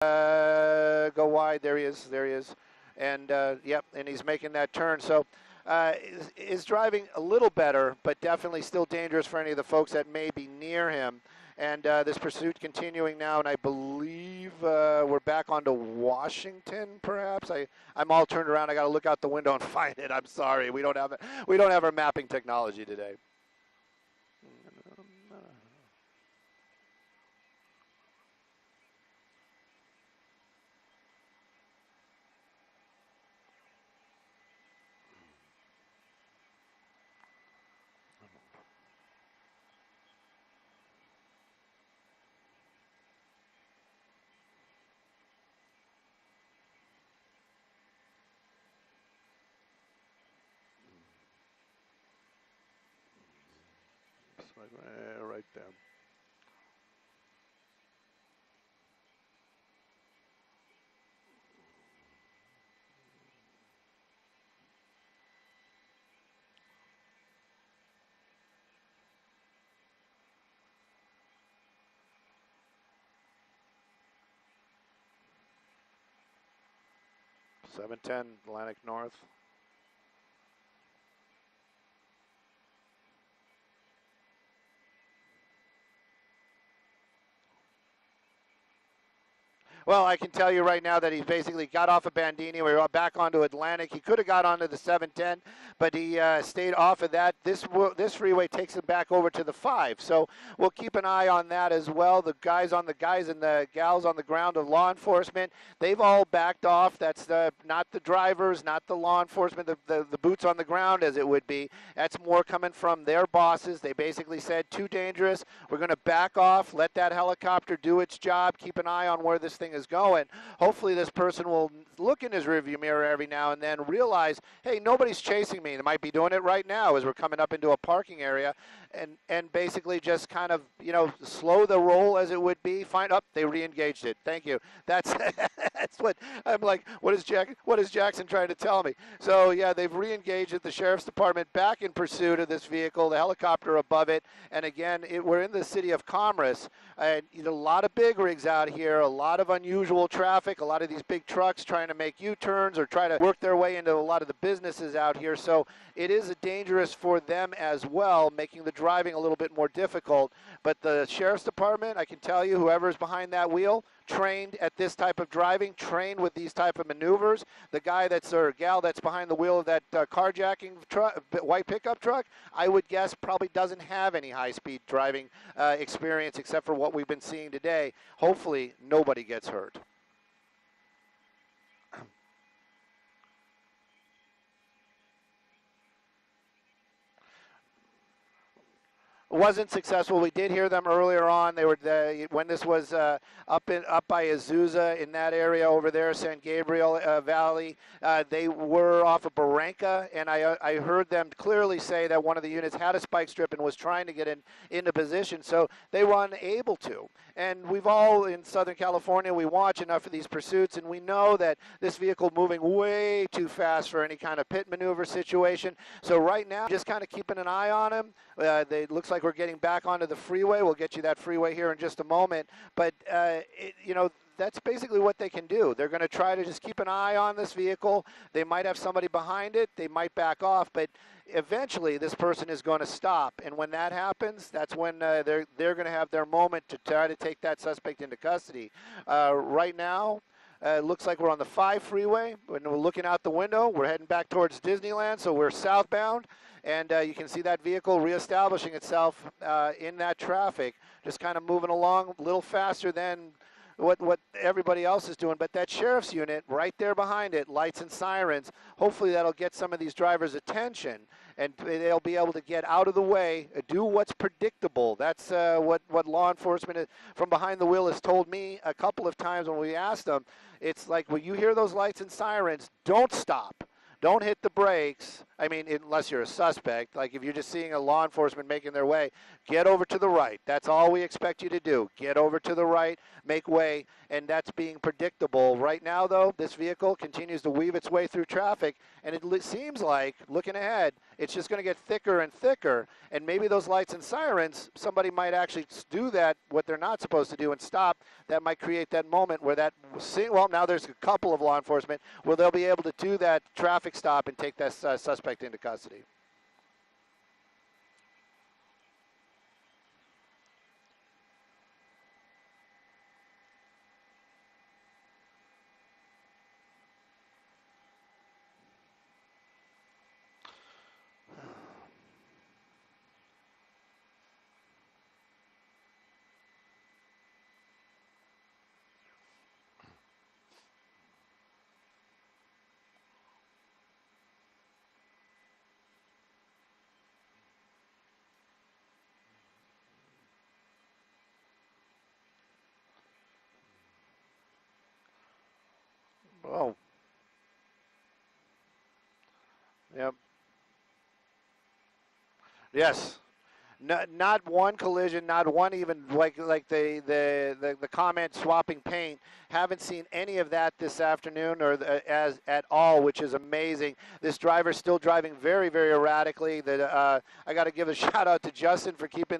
go wide. There he is. There he is. And, yep, and he's making that turn. So is driving a little better, but definitely still dangerous for any of the folks that may be near him. And this pursuit continuing now, and I believe we're back onto Washington, perhaps. I'm all turned around. I got to look out the window and find it. I'm sorry, we don't have it. We don't have our mapping technology today. Right there. (710) Atlantic North. Well, I can tell you right now that he basically got off of Bandini. We were back onto Atlantic. He could have got onto the 710, but he stayed off of that. This freeway takes him back over to the 5. So we'll keep an eye on that as well. The guys and the gals on the ground of law enforcement, they've all backed off. That's not the drivers, not the law enforcement, the boots on the ground as it would be. That's more coming from their bosses. They basically said, too dangerous. We're going to back off, let that helicopter do its job, keep an eye on where this thing is going. Hopefully this person will look in his rearview mirror every now and then, realize, hey, nobody's chasing me. They might be doing it right now as we're coming up into a parking area, and basically just kind of, slow the roll as it would be. They re-engaged it. Thank you. That's that's what I'm like. What is Jackson trying to tell me? So yeah, they've re-engaged it. The sheriff's department back in pursuit of this vehicle, the helicopter above it, and again, we're in the city of Commerce, and a lot of big rigs out here, a lot of unusual traffic, a lot of these big trucks trying to make U-turns or try to work their way into a lot of the businesses out here. So it is dangerous for them as well, making the driving a little bit more difficult. But the sheriff's department, I can tell you, whoever's behind that wheel, trained at this type of driving, trained with these type of maneuvers. The guy or gal that's behind the wheel of that carjacking white pickup truck, I would guess probably doesn't have any high-speed driving experience except for what we've been seeing today. Hopefully nobody gets hurt. Wasn't successful. We did hear them earlier on. They were when this was up by Azusa in that area over there, San Gabriel Valley. They were off of Barranca, and I heard them clearly say that one of the units had a spike strip and was trying to get into position, so they were unable to. And we've all in Southern California, we watch enough of these pursuits, and we know that this vehicle moving way too fast for any kind of pit maneuver situation. So right now, just kind of keeping an eye on him. It looks like we're getting back onto the freeway. We'll get you that freeway here in just a moment. But, that's basically what they can do. They're going to try to just keep an eye on this vehicle. They might have somebody behind it. They might back off. But eventually, this person is going to stop. And when that happens, that's when they're going to have their moment to try to take that suspect into custody. Right now, it looks like we're on the 5 freeway. When we're looking out the window, we're heading back towards Disneyland, so we're southbound. And you can see that vehicle reestablishing itself in that traffic, just kind of moving along a little faster than what everybody else is doing. But that sheriff's unit right there behind it, lights and sirens, hopefully that'll get some of these drivers' attention, and they'll be able to get out of the way, do what's predictable. That's what law enforcement from behind the wheel has told me a couple of times when we asked them. It's like, when you hear those lights and sirens, don't stop. Don't hit the brakes. I mean, unless you're a suspect. Like if you're just seeing a law enforcement making their way, get over to the right. That's all we expect you to do. Get over to the right, make way, and that's being predictable. Right now, though, this vehicle continues to weave its way through traffic, and it seems like, looking ahead, it's just going to get thicker and thicker, and maybe those lights and sirens, somebody might actually do that, what they're not supposed to do, and stop. That might create that moment where that, well, now there's a couple of law enforcement where they'll be able to do that traffic stop and take that suspect into custody. Oh, yep. Yes. Not one collision, not one even like the comment swapping paint. Haven't seen any of that this afternoon or as at all, which is amazing. This driver's still driving very, very erratically. That I got to give a shout out to Justin for keeping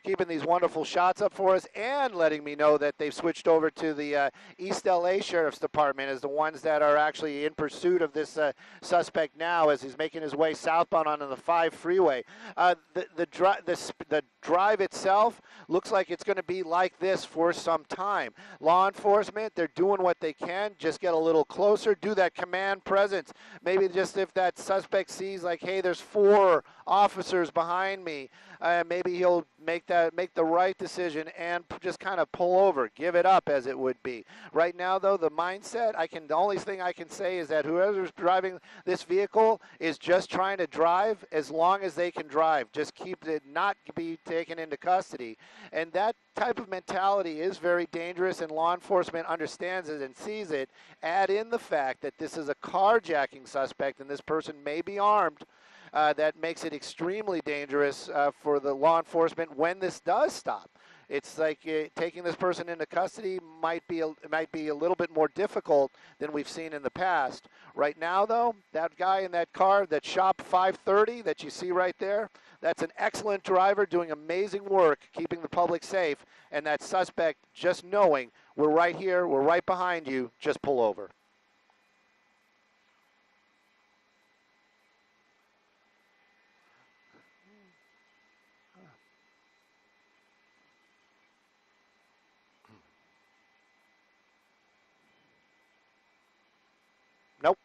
keeping these wonderful shots up for us, and letting me know that they've switched over to the East LA Sheriff's Department as the ones that are actually in pursuit of this suspect now as he's making his way southbound onto the 5 freeway. The drive itself looks like it's going to be like this for some time. Law enforcement, they're doing what they can. Just get a little closer. Do that command presence. Maybe just if that suspect sees like, hey, there's 4 officers behind me, maybe he'll make the right decision and just kind of pull over, give it up as it would be. Right now, though, the mindset, the only thing I can say is that whoever's driving this vehicle is just trying to drive as long as they can drive. Just keep it, not be taken into custody. And that type of mentality is very dangerous, and law enforcement understands it and sees it. Add in the fact that this is a carjacking suspect and this person may be armed. That makes it extremely dangerous for the law enforcement when this does stop. It's like taking this person into custody might be a little bit more difficult than we've seen in the past. Right now, though, that guy in that car, that shop 530 that you see right there, that's an excellent driver doing amazing work keeping the public safe, and that suspect just knowing we're right here, we're right behind you, just pull over. Nope.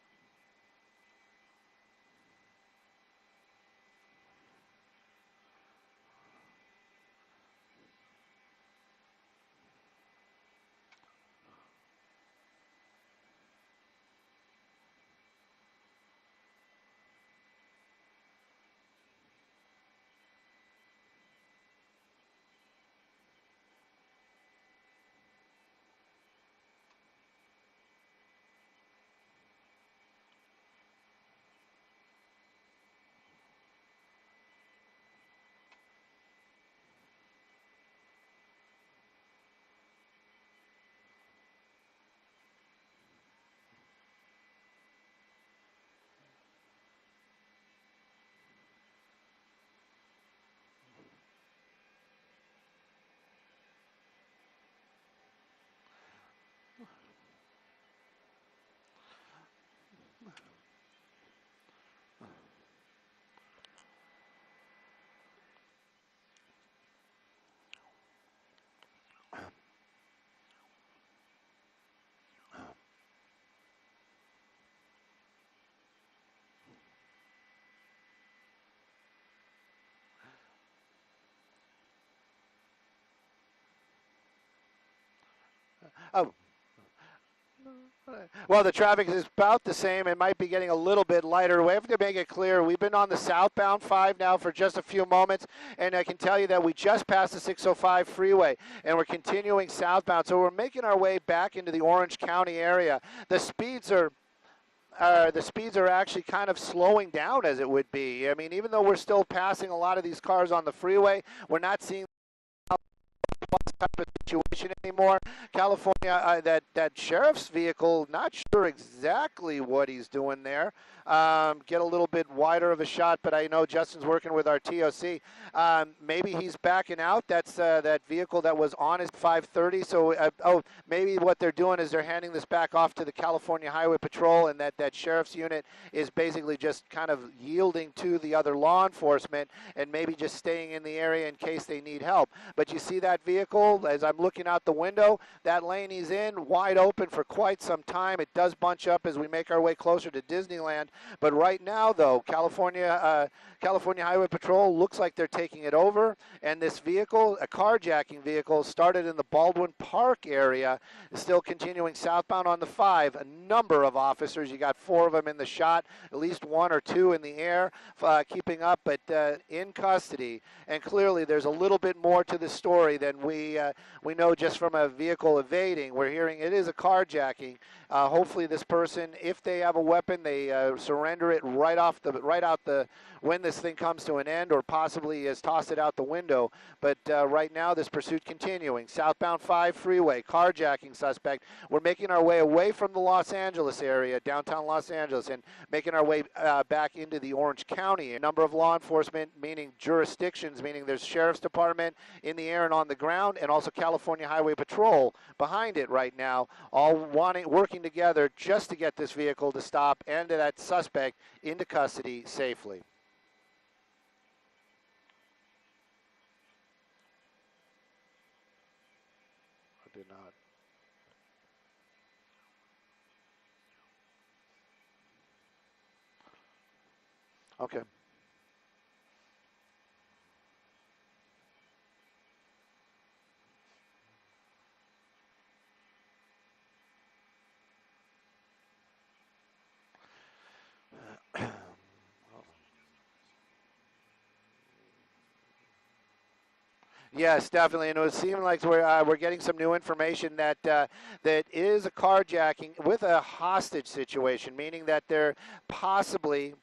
Oh. Well, the traffic is about the same. It might be getting a little bit lighter. We have to make it clear. We've been on the southbound 5 now for just a few moments, and I can tell you that we just passed the 605 freeway, and we're continuing southbound. So we're making our way back into the Orange County area. The speeds are the speeds are actually kind of slowing down as it would be. I mean, even though we're still passing a lot of these cars on the freeway, we're not seeing type of situation anymore. California, that sheriff's vehicle, not sure exactly what he's doing there. Get a little bit wider of a shot, but I know Justin's working with our TOC. Maybe he's backing out. That's that vehicle that was on his 530. So, maybe what they're doing is they're handing this back off to the California Highway Patrol, and that sheriff's unit is basically just kind of yielding to the other law enforcement and maybe just staying in the area in case they need help. But you see that vehicle, as I'm looking out the window, that lane he's in, wide open for quite some time. It does bunch up as we make our way closer to Disneyland. But right now, though, California Highway Patrol looks like they're taking it over. And this vehicle, a carjacking vehicle, started in the Baldwin Park area, is still continuing southbound on the 5. A number of officers, you got 4 of them in the shot, at least 1 or 2 in the air, keeping up, but in custody. And clearly, there's a little bit more to the story than we know just from a vehicle evading. We're hearing it is a carjacking. Hopefully, this person, if they have a weapon, they surrender it right out when this thing comes to an end, or possibly has tossed it out the window. But right now, this pursuit continuing. Southbound 5 freeway, carjacking suspect. We're making our way away from the Los Angeles area, downtown Los Angeles, and making our way back into the Orange County. A number of law enforcement, meaning jurisdictions, meaning there's Sheriff's Department in the air and on the ground, and also California Highway Patrol behind it right now, all working together just to get this vehicle to stop and that suspect into custody safely. I did not. Okay. Yes, definitely, and it was seeming like we're getting some new information that that is a carjacking with a hostage situation, meaning that they're possibly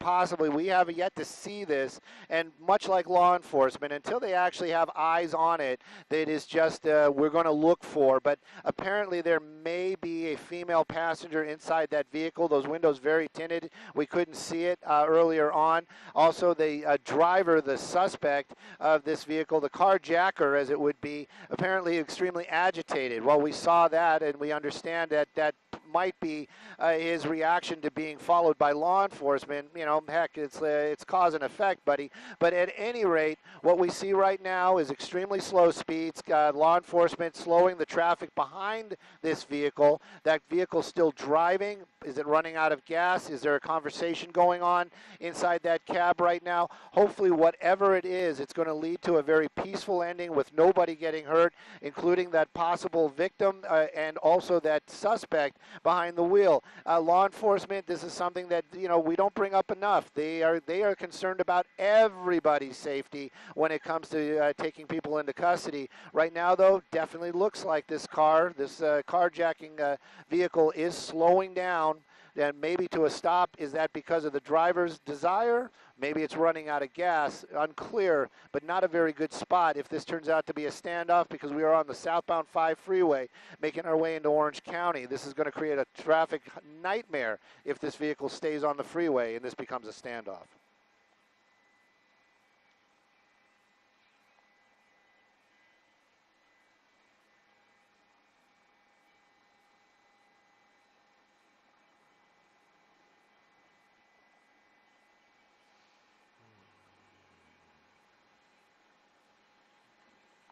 we have yet to see this, and much like law enforcement, until they actually have eyes on it, that is just we're going to look for. But apparently, there may be a female passenger inside that vehicle. Those windows very tinted. We couldn't see it earlier on. Also, the driver, the suspect of this vehicle, the carjacker, as it would be, apparently extremely agitated. Well, we saw that, and we understand that that might be his reaction to being followed by law enforcement. You know, heck, it's cause and effect, buddy. But at any rate, what we see right now is extremely slow speeds. Law enforcement slowing the traffic behind this vehicle. That vehicle still driving. Is it running out of gas? Is there a conversation going on inside that cab right now? Hopefully, whatever it is, it's going to lead to a very peaceful ending with nobody getting hurt, including that possible victim and also that suspect behind the wheel. Law enforcement, this is something that, you know, we don't bring up enough. They are concerned about everybody's safety when it comes to taking people into custody. Right now, though, definitely looks like this carjacking vehicle is slowing down, and maybe to a stop. Is that because of the driver's desire? Maybe it's running out of gas. Unclear, but not a very good spot if this turns out to be a standoff, because we are on the southbound 5 freeway making our way into Orange County. This is going to create a traffic nightmare if this vehicle stays on the freeway and this becomes a standoff.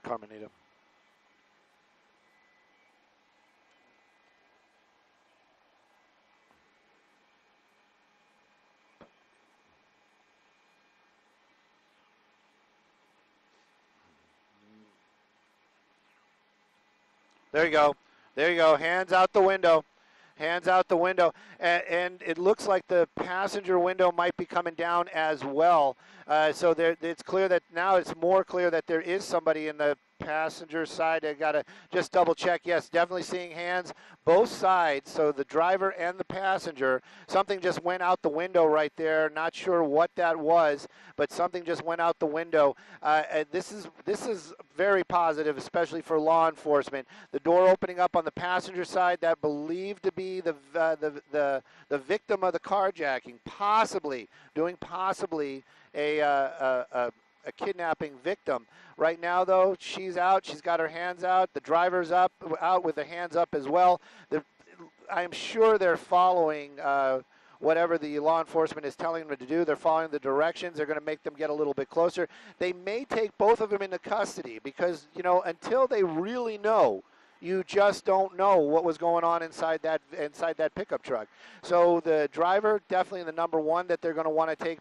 Carmenita. There you go. There you go. Hands out the window. Hands out the window. And it looks like the passenger window might be coming down as well. So it's clear that now it's more clear that there is somebody in the passenger side. I got to just double check. Yes, definitely seeing hands both sides. So the driver and the passenger. Something just went out the window right there. Not sure what that was, but something just went out the window. This is very positive, especially for law enforcement. The door opening up on the passenger side, that believed to be the victim of the carjacking, possibly a kidnapping victim. Right now, though, she's out. She's got her hands out. The driver's out with the hands up as well. I'm sure they're following whatever the law enforcement is telling them to do. They're following the directions. They're going to make them get a little bit closer. They may take both of them into custody because, until they really know, you just don't know what was going on inside that pickup truck. So the driver, definitely the number one that they're going to want to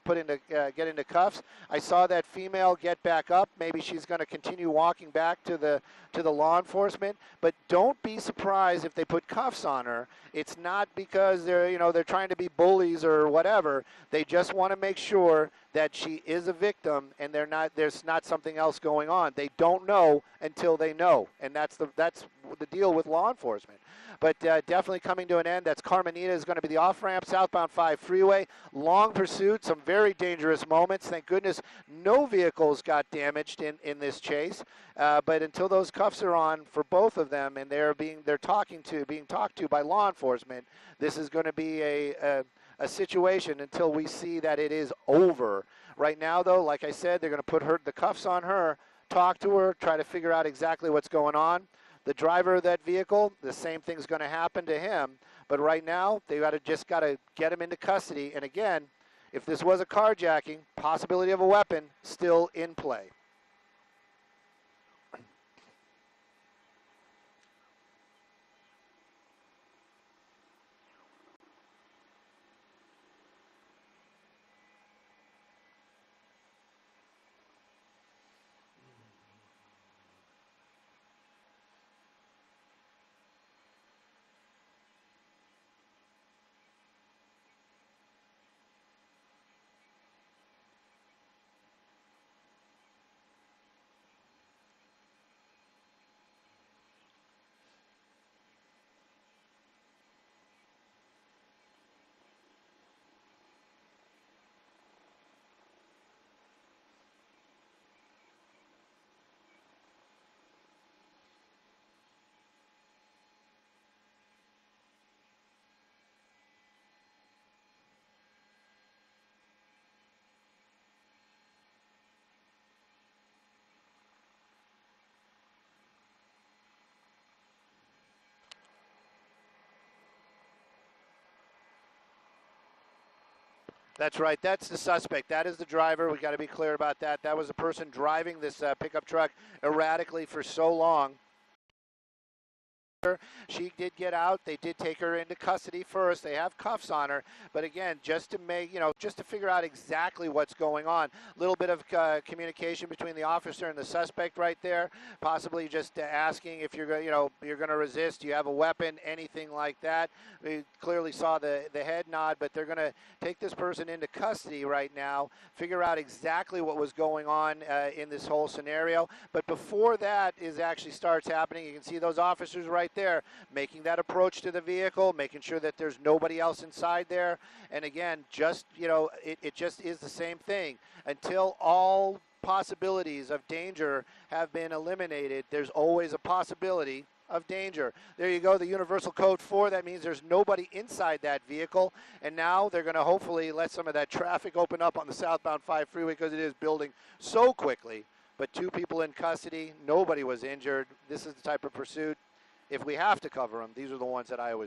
get into cuffs. I saw that female get back up. Maybe she's going to continue walking back to the law enforcement. But don't be surprised if they put cuffs on her. It's not because they're trying to be bullies or whatever. They just want to make sure that she is a victim and there's not something else going on. They don't know until they know, and that's the deal with law enforcement. But definitely coming to an end. That's Carmenita is going to be the off-ramp, southbound 5 freeway. Long pursuit, some very dangerous moments. Thank goodness no vehicles got damaged in this chase. But until those cuffs are on for both of them and they're being talked to by law enforcement, this is going to be a situation until we see that it is over. Right now, though, like I said, they're going to put the cuffs on her, talk to her, try to figure out exactly what's going on. The driver of that vehicle, the same thing's going to happen to him. But right now, they just got to get him into custody. And again, if this was a carjacking, possibility of a weapon still in play. That's right. That's the suspect. That is the driver. We got to be clear about that. That was the person driving this pickup truck erratically for so long. She did get out. They did take her into custody first. They have cuffs on her. But again, just to figure out exactly what's going on. A little bit of communication between the officer and the suspect right there. Possibly just asking if you're going to resist. Do you have a weapon? Anything like that. We clearly saw the head nod, but they're going to take this person into custody right now. Figure out exactly what was going on in this whole scenario. But before that actually starts happening, you can see those officers right there making that approach to the vehicle, making sure that there's nobody else inside there. And again, it just is the same thing. Until all possibilities of danger have been eliminated, there's always a possibility of danger. There you go, the Universal Code 4. That means there's nobody inside that vehicle. And now they're going to hopefully let some of that traffic open up on the southbound 5 freeway because it is building so quickly. But 2 people in custody, nobody was injured. This is the type of pursuit. If we have to cover them, these are the ones that I always